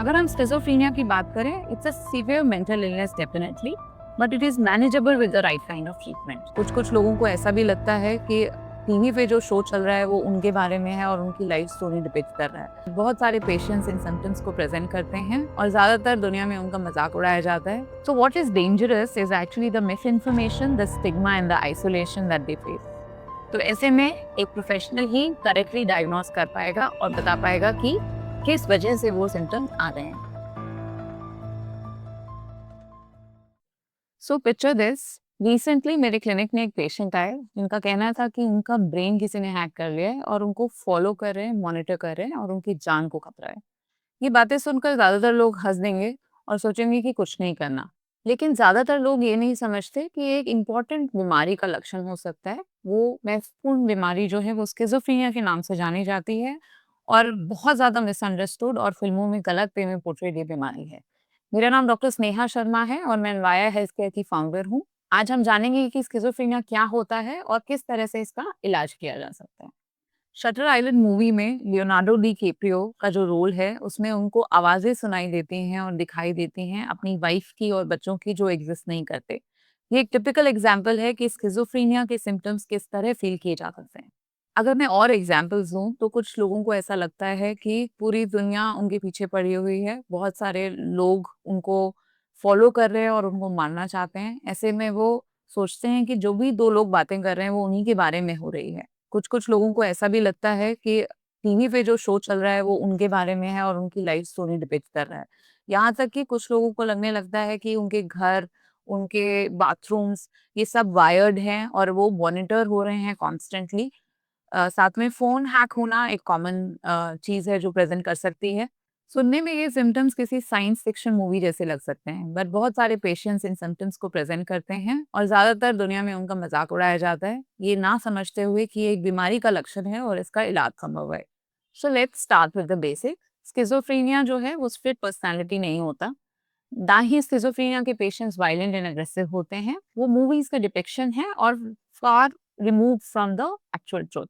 अगर हम स्किज़ोफ्रेनिया की बात करें, it's a severe mental illness definitely, but it is manageable with the right kind of treatment. कुछ-कुछ लोगों को ऐसा भी लगता है कि टीवी पे जो शो चल रहा है वो उनके बारे में है और उनकी लाइफ स्टोरी डिपिक्ट कर रहा है। बहुत सारे पेशेंट्स इन सिम्पटम्स को प्रेज़ेंट करते हैं और ज़्यादातर दुनिया में उनका मज़ाक उड़ाया जाता है। So what is dangerous is actually the miss information, the stigma and the isolation that they face. तो ऐसे में एक प्रोफेशनल ही करेक्टली डायग्नोस कर पाएगा और बता पाएगा कि किस वजह से वो सिम्पटम्स आ रहे हैं। सो पिक्चर दिस, रिसेंटली मेरे क्लिनिक में एक पेशेंट आए जिनका कहना था कि उनका ब्रेन किसी ने हैक कर लिया है और उनको फॉलो कर रहे हैं, मॉनिटर कर रहे हैं और उनकी जान को खतरा है। ये बातें सुनकर ज्यादातर लोग हंस देंगे और सोचेंगे कि कुछ नहीं करना, लेकिन ज्यादातर लोग ये नहीं समझते कि एक इम्पॉर्टेंट बीमारी का लक्षण हो सकता है। वो महत्वपूर्ण बीमारी जो है वो स्किज़ोफ्रेनिया के नाम से जानी जाती है और बहुत ज्यादा मिसअंडरस्टूड और फिल्मों में गलत वे में पोर्ट्रेड ये बीमारी है। मेरा नाम डॉक्टर स्नेहा शर्मा है और मैं वाया हेल्थ केयर की फाउंडर हूँ। आज हम जानेंगे कि स्किज़ोफ्रेनिया क्या होता है और किस तरह से इसका इलाज किया जा सकता है। शटर आइलैंड मूवी में लियोनार्डो डी कैप्रियो का जो रोल है उसमें उनको आवाजें सुनाई देती हैं और दिखाई देती हैं अपनी वाइफ की और बच्चों की जो एग्जिस्ट नहीं करते। ये एक टिपिकल एग्जाम्पल है कि स्किज़ोफ्रेनिया के सिम्टम्स किस तरह फील किए जा सकते हैं। अगर मैं और एग्जाम्पल्स दूं तो कुछ लोगों को ऐसा लगता है कि पूरी दुनिया उनके पीछे पड़ी हुई है, बहुत सारे लोग उनको फॉलो कर रहे हैं और उनको मारना चाहते हैं। ऐसे में वो सोचते हैं कि जो भी दो लोग बातें कर रहे हैं वो उन्हीं के बारे में हो रही है। कुछ-कुछ लोगों को ऐसा भी लगता है कि टीवी पे जो शो चल रहा है वो उनके बारे में है और उनकी लाइफ स्टोरी डिपिक्ट कर रहा है। यहाँ तक कि कुछ लोगों को लगने लगता है कि उनके घर, उनके बाथरूम्स ये सब वायर्ड हैं और वो मॉनिटर हो रहे हैं कॉन्स्टेंटली। साथ में फ़ोन हैक होना एक कॉमन चीज़ है जो प्रेज़ेंट कर सकती है। सुनने में ये सिम्पटम्स किसी साइंस फ़िक्शन मूवी जैसे लग सकते हैं, बट बहुत सारे पेशेंट्स इन सिम्पटम्स को प्रेज़ेंट करते हैं और ज़्यादातर दुनिया में उनका मज़ाक उड़ाया जाता है, ये ना समझते हुए कि ये एक बीमारी का लक्षण है और इसका इलाज संभव है। So let's start with the basic. Schizophrenia जो है वो स्प्लिट पर्सनैलिटी नहीं होता। ना ही स्किज़ोफ्रेनिया के पेशेंट्स वायलेंट एंड एग्रेसिव होते हैं, वो मूवीज़ का डिपिक्शन है और far removed from the actual truth.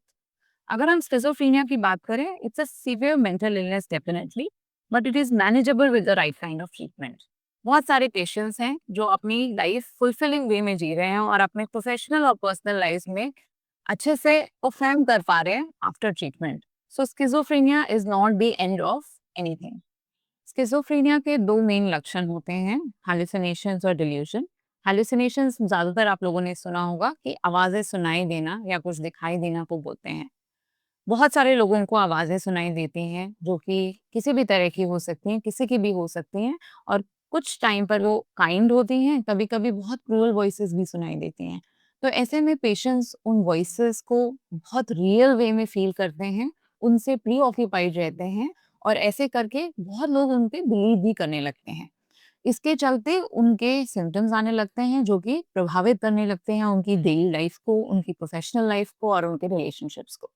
अगर हम स्किज़ोफ्रेनिया की बात करें, it's a severe mental illness definitely, but it is manageable with the right kind of treatment. बहुत सारे पेशेंट्स हैं जो अपनी लाइफ फुलफिलिंग वे में जी रहे हैं और अपने प्रोफेशनल और पर्सनल लाइफ में अच्छे से परफॉर्म कर पा रहे हैं after treatment. So schizophrenia is not the end of anything. Schizophrenia के दो मेन लक्षण होते हैं, हैलुसिनेशंस और डिल्यूजन। हैलुसिनेशंस ज़्यादातर आप लोगों ने सुना होगा कि आवाज़ें सुनाई देना या कुछ दिखाई देना को बोलते हैं। बहुत सारे लोगों को आवाज़ें सुनाई देती हैं, जो कि किसी भी तरह की हो सकती हैं, किसी की भी हो सकती हैं और कुछ टाइम पर वो काइंड होती हैं, कभी-कभी बहुत क्रूअल वॉइसेस भी सुनाई देती हैं। तो ऐसे में पेशेंट्स उन वॉइसेस को बहुत रियल वे में फ़ील करते हैं, उनसे प्रीऑक्यूपाइड रहते हैं और ऐसे करके बहुत लोग उन पे बिलीव भी करने लगते हैं। इसके चलते उनके सिम्पटम्स आने लगते हैं, जो कि प्रभावित करने लगते हैं उनकी डेली लाइफ़ को, उनकी प्रोफ़ेशनल लाइफ़ को और उनके रिलेशनशिप्स को।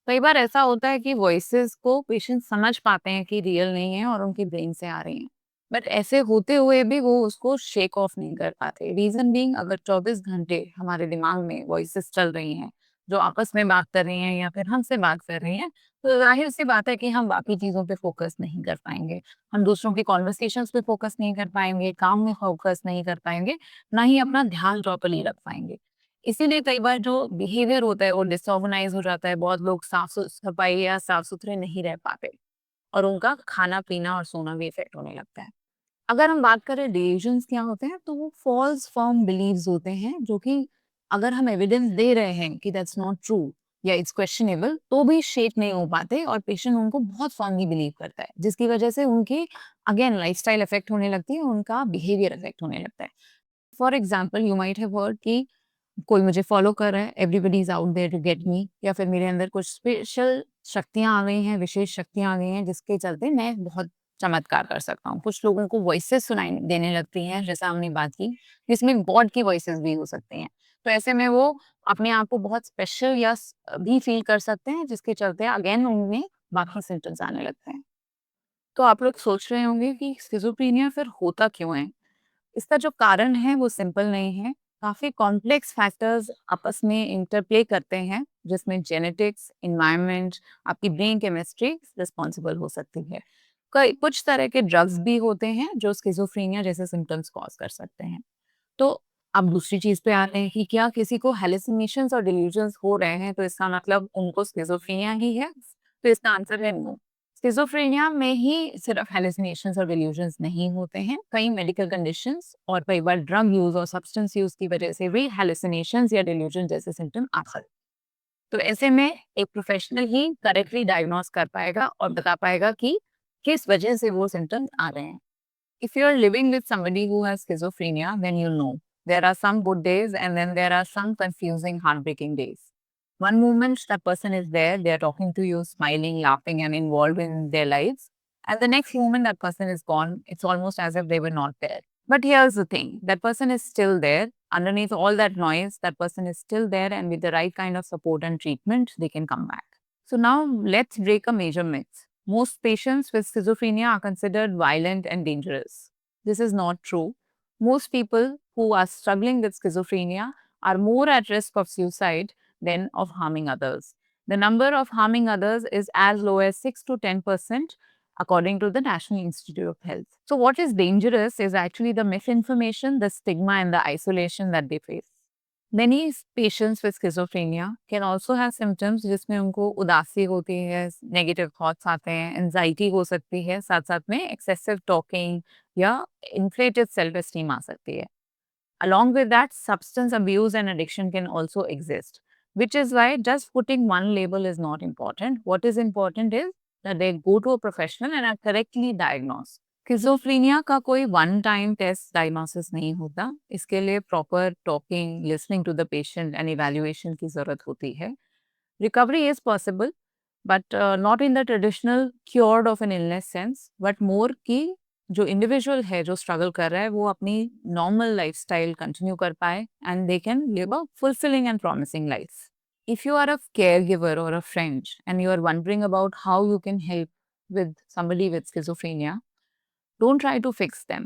कई बार ऐसा होता है कि वॉइसेस को पेशेंट समझ पाते हैं कि रियल नहीं है और उनके ब्रेन से आ रही हैं, बट ऐसे होते हुए भी वो उसको शेक ऑफ नहीं कर पाते। रीजन बीइंग, अगर 24 घंटे हमारे दिमाग में वॉइसेस चल रही हैं जो आपस में बात कर रही हैं या फिर हमसे बात कर रही हैं, तो जाहिर सी बात है कि हम बाकी चीज़ों पे फोकस नहीं कर पाएंगे। हम दूसरों की कॉन्वर्सेशंस पे फोकस नहीं कर पाएंगे, काम में फोकस नहीं कर पाएंगे, ना ही अपना ध्यान प्रॉपरली रख पाएंगे। इसीलिए कई बार जो बिहेवियर होता है वो डिसऑर्गनाइज हो जाता है। बहुत लोग साफ-सफाई या साफ-सुथरे नहीं रह पाते और उनका खाना-पीना और सोना भी इफ़ेक्ट होने लगता है। अगर हम बात करें डिल्यूजन्स क्या होते हैं, तो वो फॉल्स फर्म बिलीव्स होते हैं, जो कि अगर हम एविडेंस दे रहे हैं कि दैट्स नॉट ट्रू या इट्स क्वेश्चनेबल, तो भी शेक नहीं हो पाते और पेशेंट उनको बहुत फर्मली बिलीव करता है, जिसकी वजह से उनकी अगेन लाइफ़स्टाइल इफ़ेक्ट होने लगती है, उनका बिहेवियर इफ़ेक्ट होने लगता है। For example, you might have heard कि कोई मुझे फॉलो कर रहा है, everybody is out there to get me, या फिर मेरे अंदर कुछ स्पेशल शक्तियाँ आ गई हैं, विशेष शक्तियाँ आ गई हैं जिसके चलते मैं बहुत चमत्कार कर सकता हूँ। कुछ लोगों को वॉइसेस सुनाई देने लगती हैं, जैसा हमने बात की, जिसमें गॉड की वॉइसेस भी हो सकती हैं। तो ऐसे में वो अपने आप को बहुत स्पेशल या भी फील कर सकते हैं, जिसके चलते अगेन उनमें बाकी सिम्पटम्स आने लगते हैं। तो आप लोग सोच रहे होंगे कि स्किज़ोफ्रेनिया फिर होता क्यों है? इसका जो कारण है वो सिंपल नहीं है। काफ़ी कॉम्प्लेक्स फैक्टर्स आपस में इंटरप्ले करते हैं, जिसमें जेनेटिक्स, एनवायरनमेंट, आपकी ब्रेन केमिस्ट्री रिस्पॉन्सिबल हो सकती है। कुछ तरह के ड्रग्स भी होते हैं जो स्किज़ोफ्रेनिया जैसे सिम्पटम्स कॉज़ कर सकते हैं। तो अब दूसरी चीज़ पे आते हैं कि क्या किसी को हैलुसिनेशंस और डिल्यूजन्स हो रहे हैं, तो इसका मतलब उनको स्किज़ोफ्रेनिया ही है? तो इसका आंसर है नो। स्किज़ोफ्रेनिया में ही सिर्फ हैलुसिनेशंस और डिल्यूजन्स नहीं होते हैं, कई मेडिकल कंडीशंस और कई बार ड्रग यूज़ और सब्सटेंस यूज़ की वजह से भी हैलुसिनेशंस या डिल्यूजन जैसे सिम्पटम आ सकते हैं। तो ऐसे में एक प्रोफेशनल ही करेक्टली डायग्नोस कर पाएगा और बता पाएगा कि किस वजह से वो सिम्पटम्स आ रहे हैं। If you're living with somebody who has schizophrenia, then you'll know. There are some good days and then there are some confusing, heartbreaking days. One moment that person is there, they are talking to you, smiling, laughing, and involved in their lives. And the next moment that person is gone, it's almost as if they were not there. But here's the thing, that person is still there. Underneath all that noise, that person is still there, and with the right kind of support and treatment, they can come back. So now let's break a major myth. Most patients with schizophrenia are considered violent and dangerous. This is not true. Most people who are struggling with schizophrenia are more at risk of suicide than of harming others. The number of harming others is as low as 6 to 10% according to the National Institute of Health. So, what is dangerous is actually the misinformation, the stigma, and the isolation that they face. Many patients with schizophrenia can also have symptoms जिसमें उनको उदासी होती है, negative thoughts आते हैं, anxiety हो सकती है, साथ साथ में एक्सेसिव टॉकिंग या इन्फ्लेटेड सेल्फ एस्टीम आ सकती है. Along with that, substance abuse and addiction can also exist, which is why just putting one label is not important. What is important is that they go to a professional and are correctly diagnosed. Schizophrenia का कोई one time test diagnosis नहीं होता. इसके लिए proper talking, listening to the patient and evaluation की ज़रूरत होती है. Recovery is possible but not in the traditional cured of an illness sense, but more कि जो इंडिविजुअल है जो स्ट्रगल कर रहा है वो अपनी नॉर्मल लाइफस्टाइल कंटिन्यू कर पाए and they can live a fulfilling and promising life. If you are a caregiver or a friend and you are wondering about how you can help with somebody with schizophrenia, don't try to fix them.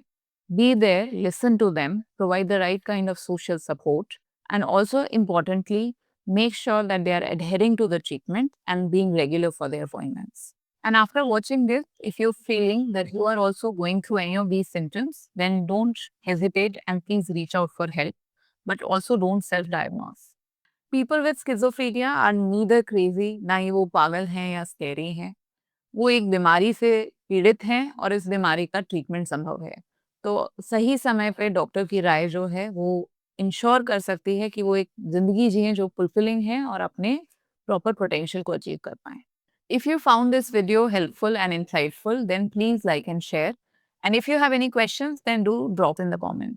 Be there, listen to them, provide the right kind of social support, and also importantly, make sure that they are adhering to the treatment and being regular for their appointments. And after watching this, if you're feeling that you are also going through any of these symptoms, then don't hesitate and please reach out for help, but also don't self diagnose. People with schizophrenia are neither crazy, ना ही वो पागल हैं या scary हैं. वो एक बीमारी से पीड़ित हैं और इस बीमारी का ट्रीटमेंट संभव है. तो सही समय पे डॉक्टर की राय जो है वो इंश्योर कर सकती है कि वो एक ज़िंदगी जिएँ जो फुलफिलिंग है और अपने प्रॉपर पोटेंशियल को अचीव कर पाएँ. If you found this video helpful and insightful, then please like and share. And if you have any questions, then do drop in the comments.